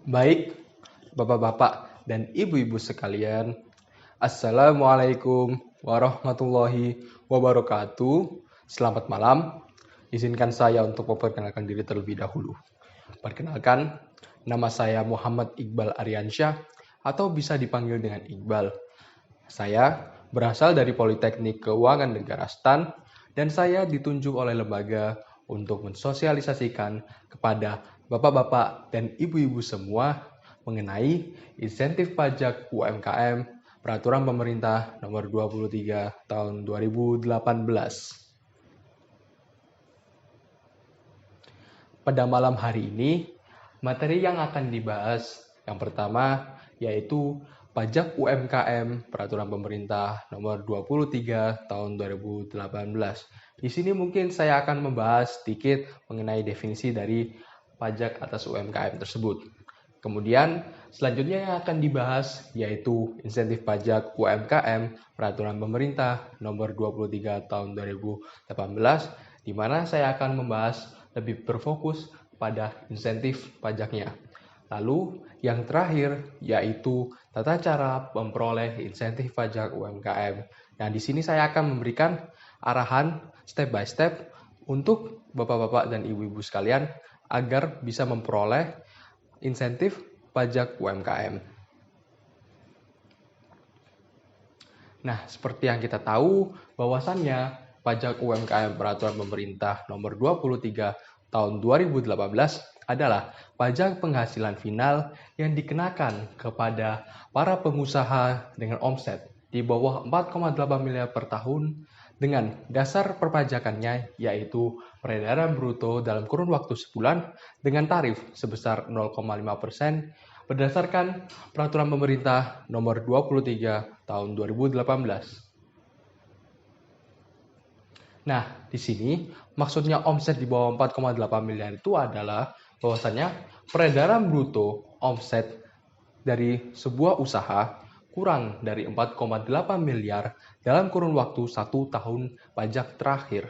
Baik, Bapak-bapak dan Ibu-ibu sekalian, Assalamualaikum warahmatullahi wabarakatuh. Selamat malam. Izinkan saya untuk memperkenalkan diri terlebih dahulu. Perkenalkan, nama saya Muhammad Iqbal Aryansyah atau bisa dipanggil dengan Iqbal. Saya berasal dari Politeknik Keuangan Negara STAN dan saya ditunjuk oleh lembaga untuk mensosialisasikan kepada bapak-bapak dan ibu-ibu semua mengenai insentif pajak UMKM Peraturan Pemerintah Nomor 23 Tahun 2018. Pada malam hari ini, materi yang akan dibahas yang pertama yaitu pajak UMKM Peraturan Pemerintah Nomor 23 Tahun 2018. Di sini mungkin saya akan membahas sedikit mengenai definisi dari pajak atas UMKM tersebut. Kemudian selanjutnya yang akan dibahas yaitu insentif pajak UMKM Peraturan Pemerintah Nomor 23 Tahun 2018, di mana saya akan membahas lebih berfokus pada insentif pajaknya. Lalu yang terakhir yaitu tata cara memperoleh insentif pajak UMKM. Nah, di sini saya akan memberikan arahan step by step untuk bapak-bapak dan ibu-ibu sekalian agar bisa memperoleh insentif pajak UMKM. Nah, seperti yang kita tahu, bahwasannya pajak UMKM Peraturan Pemerintah Nomor 23 Tahun 2018 adalah pajak penghasilan final yang dikenakan kepada para pengusaha dengan omset di bawah 4,8 miliar per tahun dengan dasar perpajakannya yaitu peredaran bruto dalam kurun waktu sebulan dengan tarif sebesar 0,5% berdasarkan Peraturan Pemerintah Nomor 23 Tahun 2018. Nah, di sini maksudnya omset di bawah 4,8 miliar itu adalah bahwasanya peredaran bruto omset dari sebuah usaha kurang dari 4,8 miliar dalam kurun waktu 1 tahun pajak terakhir.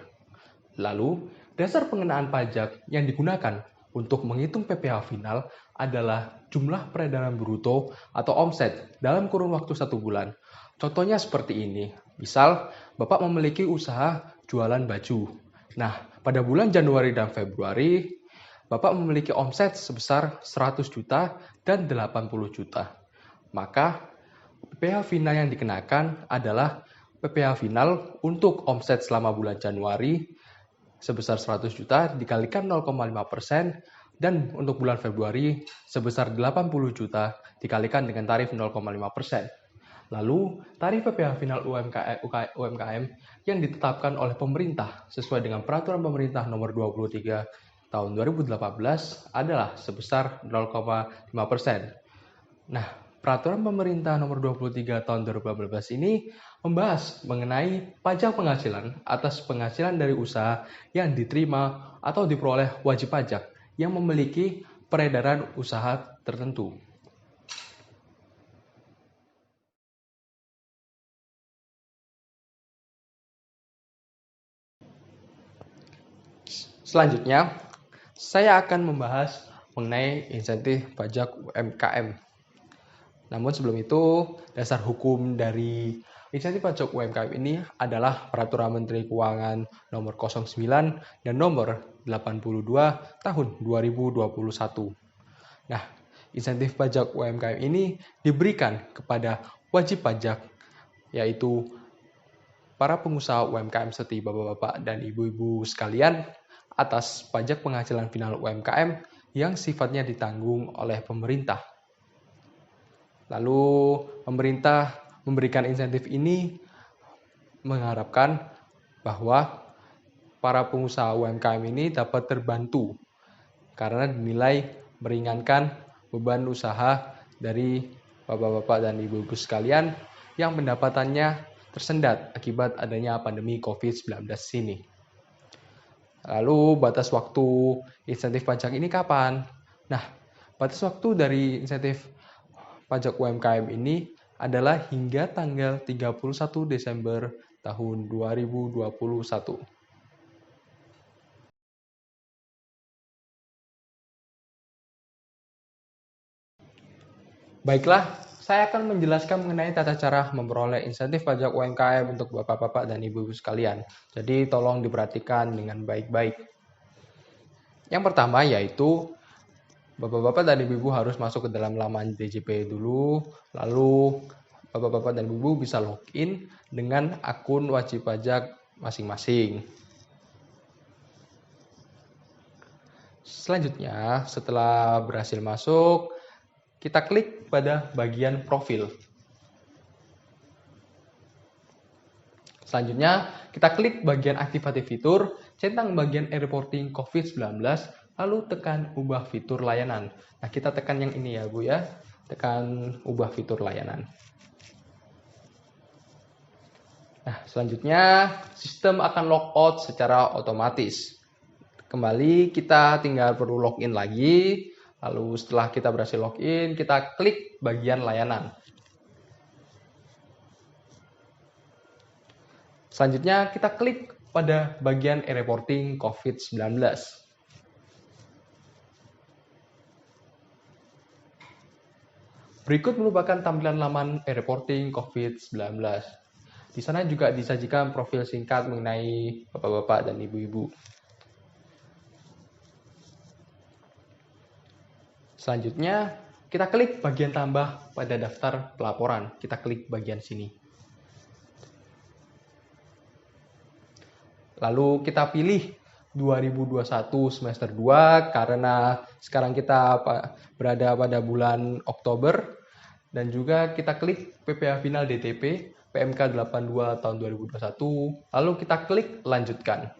Lalu, dasar pengenaan pajak yang digunakan untuk menghitung PPh final adalah jumlah peredaran bruto atau omset dalam kurun waktu 1 bulan. Contohnya seperti ini. Misal, Bapak memiliki usaha jualan baju. Nah, pada bulan Januari dan Februari, Bapak memiliki omset sebesar 100 juta dan 80 juta. Maka, PPh final yang dikenakan adalah PPh final untuk omset selama bulan Januari sebesar 100 juta dikalikan 0,5% dan untuk bulan Februari sebesar 80 juta dikalikan dengan tarif 0,5%. Lalu, tarif PPh final UMKM yang ditetapkan oleh pemerintah sesuai dengan Peraturan Pemerintah Nomor 23 Tahun 2018 adalah sebesar 0,5%. Nah, Peraturan Pemerintah Nomor 23 Tahun 2018 ini membahas mengenai pajak penghasilan atas penghasilan dari usaha yang diterima atau diperoleh wajib pajak yang memiliki peredaran usaha tertentu. Selanjutnya, saya akan membahas mengenai insentif pajak UMKM. Namun sebelum itu, dasar hukum dari insentif pajak UMKM ini adalah Peraturan Menteri Keuangan Nomor 09 dan Nomor 82 Tahun 2021. Nah, insentif pajak UMKM ini diberikan kepada wajib pajak, yaitu para pengusaha UMKM seperti bapak-bapak dan ibu-ibu sekalian atas pajak penghasilan final UMKM yang sifatnya ditanggung oleh pemerintah. Lalu pemerintah memberikan insentif ini mengharapkan bahwa para pengusaha UMKM ini dapat terbantu karena dinilai meringankan beban usaha dari bapak-bapak dan ibu-ibu sekalian yang pendapatannya tersendat akibat adanya pandemi COVID-19 ini. Lalu batas waktu insentif pajak ini kapan? Nah, batas waktu dari insentif pajak UMKM ini adalah hingga tanggal 31 Desember tahun 2021. Baiklah, saya akan menjelaskan mengenai tata cara memperoleh insentif pajak UMKM untuk Bapak-bapak dan Ibu-ibu sekalian. Jadi tolong diperhatikan dengan baik-baik. Yang pertama yaitu Bapak-bapak dan Ibu-ibu harus masuk ke dalam laman DJP dulu, lalu Bapak-bapak dan Ibu-ibu bisa login dengan akun wajib pajak masing-masing. Selanjutnya, setelah berhasil masuk, kita klik pada bagian profil. Selanjutnya, kita klik bagian aktifasi fitur, centang bagian e-reporting COVID-19, lalu tekan ubah fitur layanan. Nah, kita tekan yang ini ya Bu ya, tekan ubah fitur layanan. Nah, selanjutnya sistem akan logout secara otomatis. Kembali kita tinggal perlu login lagi. Lalu setelah kita berhasil login, kita klik bagian layanan. Selanjutnya kita klik pada bagian e-reporting COVID-19. Berikut merupakan tampilan laman e-reporting COVID-19. Di sana juga disajikan profil singkat mengenai Bapak-bapak dan Ibu-ibu. Selanjutnya, kita klik bagian tambah pada daftar pelaporan. Kita klik bagian sini. Lalu kita pilih 2021 semester 2 karena sekarang kita berada pada bulan Oktober. Dan juga kita klik PPh Final DTP PMK 82 tahun 2021. Lalu kita klik lanjutkan.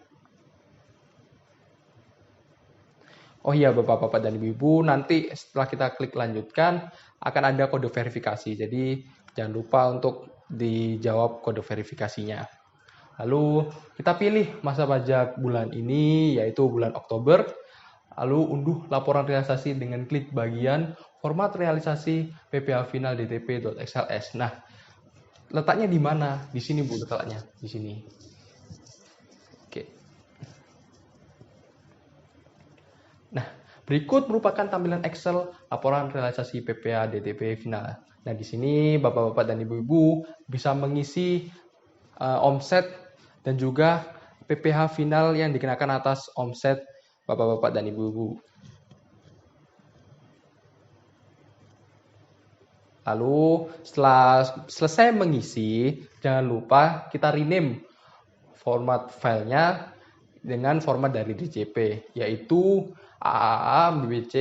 Oh iya Bapak-bapak dan Ibu-ibu, nanti setelah kita klik lanjutkan akan ada kode verifikasi. Jadi jangan lupa untuk dijawab kode verifikasinya. Lalu kita pilih masa pajak bulan ini yaitu bulan Oktober. Lalu unduh laporan realisasi dengan klik bagian format realisasi PPh Final DTP.xls. Nah, letaknya di mana? Di sini Bu letaknya, di sini. Oke. Nah, berikut merupakan tampilan Excel laporan realisasi PPh DTP final. Nah, di sini Bapak-bapak dan Ibu-ibu bisa mengisi omset dan juga PPh final yang dikenakan atas omset Bapak-bapak dan Ibu-ibu. Lalu setelah selesai mengisi, jangan lupa kita rename format filenya dengan format dari DJP, yaitu AAA, BBC,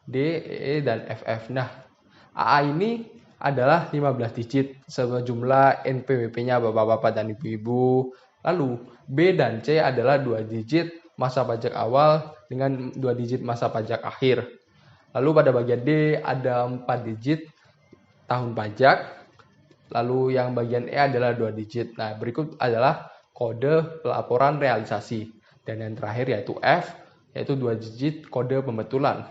DE, dan FF. Nah, AA ini adalah 15 digit sejumlah NPWP-nya Bapak-bapak dan Ibu-ibu. Lalu B dan C adalah 2 digit masa pajak awal dengan 2 digit masa pajak akhir. Lalu pada bagian D ada 4 digit tahun pajak. Lalu yang bagian E adalah 2 digit. Nah, berikut adalah kode pelaporan realisasi. Dan yang terakhir yaitu F, yaitu 2 digit kode pembetulan.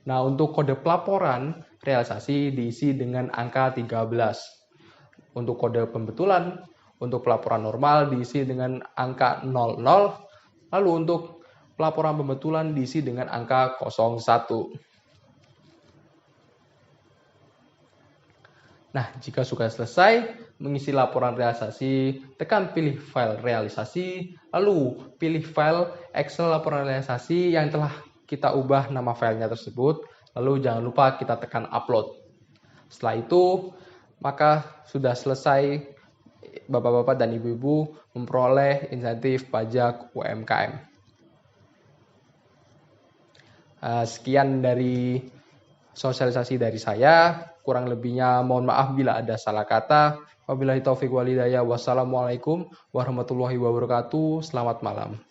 Nah, untuk kode pelaporan realisasi diisi dengan angka 13. Untuk kode pembetulan, untuk pelaporan normal diisi dengan angka 00. Lalu untuk pelaporan pembetulan diisi dengan angka 01. Nah, jika sudah selesai mengisi laporan realisasi, tekan pilih file realisasi, lalu pilih file Excel laporan realisasi yang telah kita ubah nama filenya tersebut, lalu jangan lupa kita tekan upload. Setelah itu, maka sudah selesai Bapak-bapak dan Ibu-ibu memperoleh insentif pajak UMKM. Sekian dari sosialisasi dari saya. Kurang lebihnya mohon maaf bila ada salah kata. Wabillahi taufiq wal hidayah. Wassalamualaikum warahmatullahi wabarakatuh. Selamat malam.